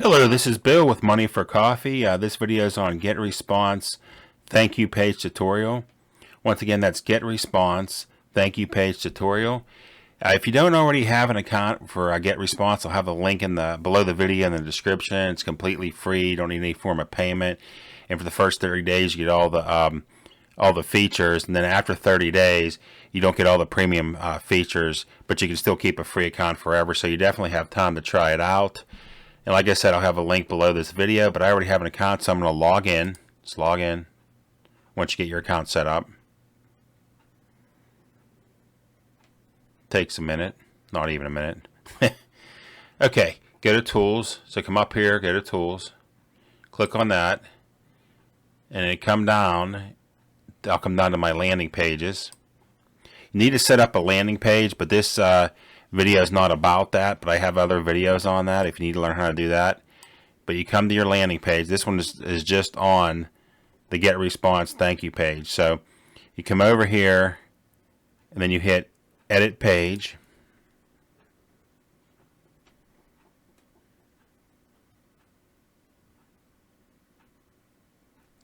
Hello, this is Bill with Money for Coffee. This video is on Getresponse thank you page tutorial. Once again, that's Getresponse thank you page tutorial. If you don't already have an account for Getresponse, I'll have a link in below the video in the description. It's completely free. You don't need any form of payment. And for the first 30 days, you get all the features. And then after 30 days, you don't get all the premium features, but you can still keep a free account forever. So you definitely have time to try it out. And like I said, I'll have a link below this video, but I already have an account, so I'm going to log in. Just log in once you get your account set up. Takes a minute, not even a minute. Okay, go to Tools. So come up here, go to Tools, click on that, and then come down. I'll come down to my landing pages. You need to set up a landing page, but this video is not about that, but I have other videos on that if you need to learn how to do that. But you come to your landing page. This one is just on the Getresponse thank you page. So you come over here and then you hit edit page.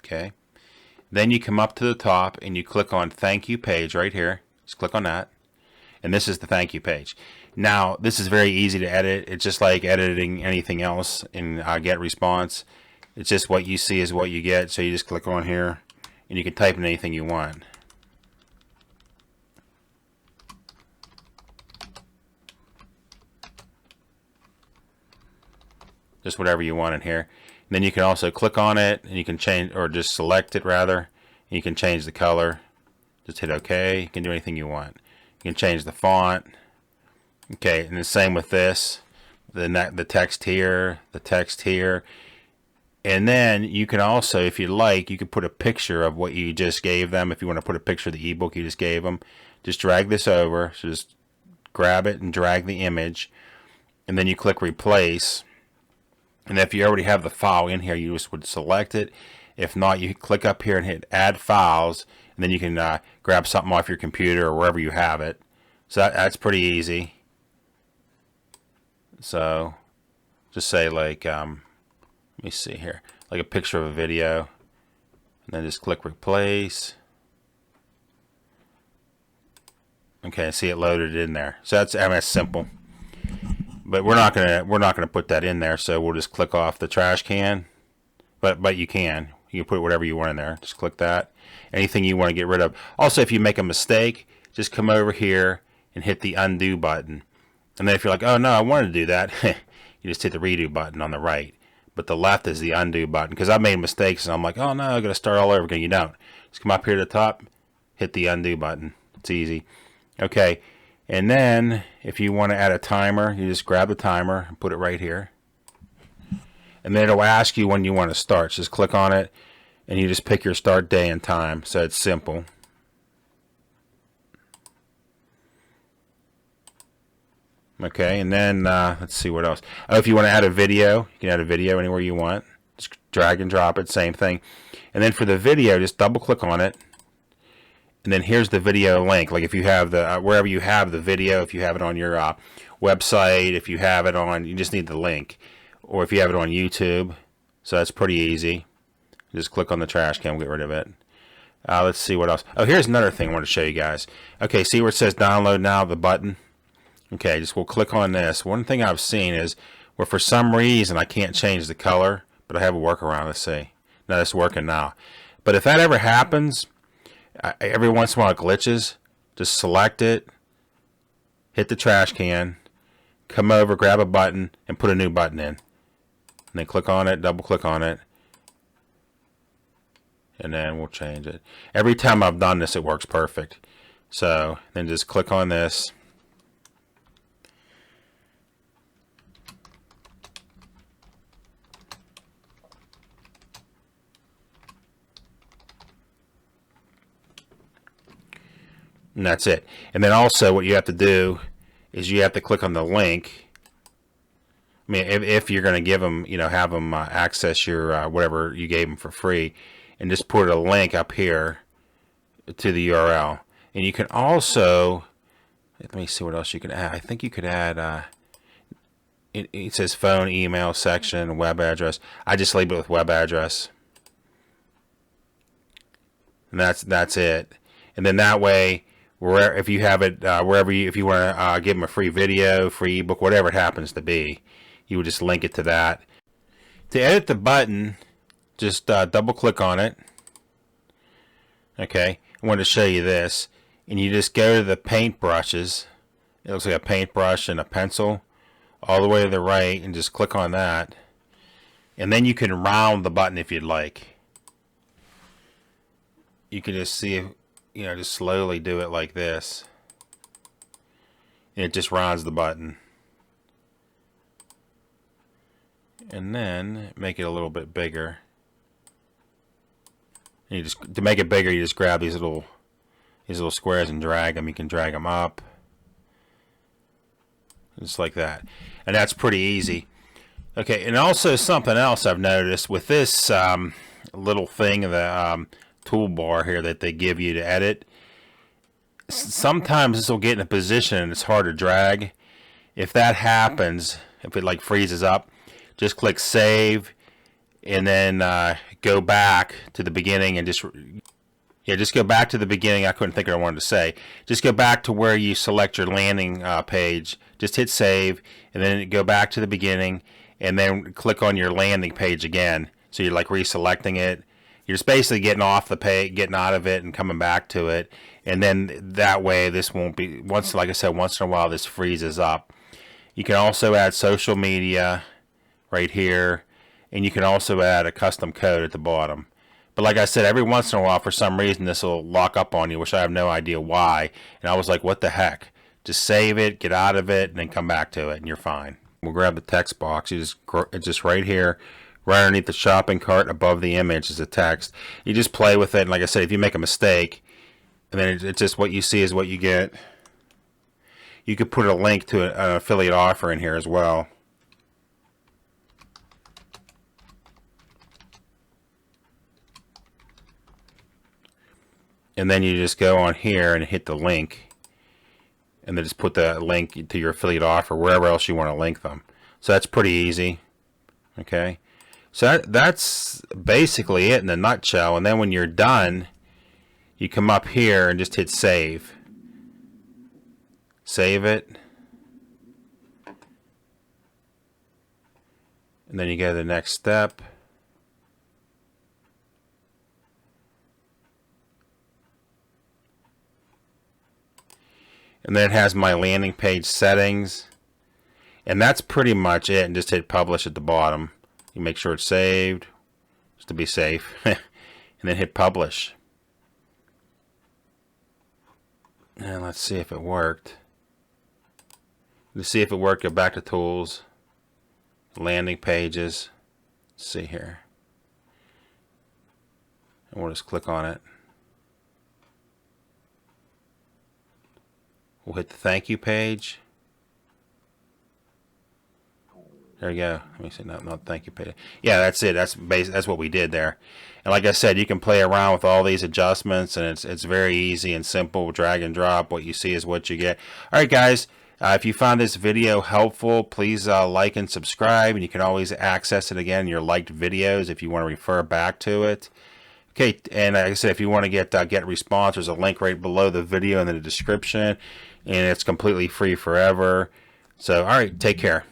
Okay. Then you come up to the top and you click on thank you page right here. Just click on that. And this is the thank you page. Now, this is very easy to edit. It's just like editing anything else in Getresponse. It's just what you see is what you get. So you just click on here, and you can type in anything you want. Just whatever you want in here. And then you can also click on it, and you can change, or just select it rather. And you can change the color. Just hit OK. You can do anything you want. You can change the font. Okay, and the same with this. The text here, the text here. And then you can also, if you like, you can put a picture of what you just gave them. If you want to put a picture of the ebook you just gave them, just drag this over. So just grab it and drag the image. And then you click replace. And if you already have the file in here, you just would select it. If not, you click up here and hit add files. And then you can grab something off your computer or wherever you have it. So that's pretty easy. So just say like, let me see here, like a picture of a video. And then just click replace. Okay, see it loaded in there. So that's simple. But we're not gonna put that in there. So we'll just click off the trash can. But you can put whatever you want in there. Just click that. Anything you want to get rid of. Also, if you make a mistake, just come over here and hit the undo button. And then if you're like, oh no, I wanted to do that, you just hit the redo button on the right. But the left is the undo button. Because I made mistakes and I'm like, oh no, I gotta start all over again. You don't. Just come up here to the top, hit the undo button. It's easy. Okay. And then if you want to add a timer, you just grab the timer and put it right here. And then it'll ask you when you want to start. Just click on it and you just pick your start day and time. So it's simple. Okay, and then let's see what else. Oh, if you want to add a video, you can add a video anywhere you want. Just drag and drop it, same thing. And then for the video, just double click on it. And then here's the video link. Like if you have the, wherever you have the video, if you have it on your website, if you have it on, you just need the link. Or if you have it on YouTube. So that's pretty easy. Just click on the trash can, we'll get rid of it. Let's see what else. Oh, here's another thing I want to show you guys. Okay, see where it says download now, the button? Okay, just we'll click on this. One thing I've seen is where for some reason I can't change the color, but I have a workaround. Let's see. No, it's working now. But if that ever happens, every once in a while it glitches, just select it, hit the trash can, come over, grab a button, and put a new button in. And then click on it, double click on it, and then we'll change it. Every time I've done this, it works perfect. So then just click on this. And that's it. And then also what you have to do is you have to click on the link. I mean, if you're going to give them, have them access your whatever you gave them for free, and just put a link up here to the URL. And you can also, let me see what else you can add. I think you could add, it says phone, email, section, web address. I just label it with web address. And that's it. And then that way, if you have it wherever if you want to give them a free video, free ebook, whatever it happens to be, you would just link it to that. To edit the button, just double click on it. Okay, I want to show you this, and you just go to the paint brushes. It looks like a paintbrush and a pencil, all the way to the right, and just click on that. And then you can round the button if you'd like. You can just see, just slowly do it like this. And it just rounds the button. And then make it a little bit bigger. And to make it bigger, you just grab these little squares and drag them. You can drag them up. Just like that. And that's pretty easy. Okay, and also something else I've noticed with this little thing, the toolbar here that they give you to edit, sometimes this will get in a position and it's hard to drag. If that happens, if it like freezes up, just click save and then go back to the beginning and just go back to the beginning. I couldn't think of what I wanted to say. Just go back to where you select your landing page. Just hit save and then go back to the beginning and then click on your landing page again. So you're like reselecting it. You're just basically getting off the page, getting out of it and coming back to it. And then that way this won't be, like I said, once in a while this freezes up. You can also add social media right here. And you can also add a custom code at the bottom. But like I said, every once in a while, for some reason, this will lock up on you, which I have no idea why. And I was like, what the heck? Just save it, get out of it, and then come back to it, and you're fine. We'll grab the text box. It's just right here, right underneath the shopping cart, above the image is the text. You just play with it, and like I said, if you make a mistake, and then it's just what you see is what you get. You could put a link to an affiliate offer in here as well. And then you just go on here and hit the link, and then just put the link to your affiliate offer wherever else you want to link them. So that's pretty easy. Okay, so that's basically it in a nutshell. And then when you're done, you come up here and just hit save. Save it. And then you go to the next step. And then it has my landing page settings. And that's pretty much it. And just hit publish at the bottom. You make sure it's saved, just to be safe. And then hit publish. And let's see if it worked. To see if it worked, go back to tools, landing pages. Let's see here. And we'll just click on it. We'll hit the thank you page. There you go. Let me see. Not thank you page. Yeah, that's it. That's what we did there. And like I said, you can play around with all these adjustments, and it's very easy and simple. Drag and drop. What you see is what you get. All right, guys. If you found this video helpful, please like and subscribe. And you can always access it again in your liked videos if you want to refer back to it. Okay, and like I said, if you want to get Getresponse, there's a link right below the video in the description, and it's completely free forever. So, all right, take care.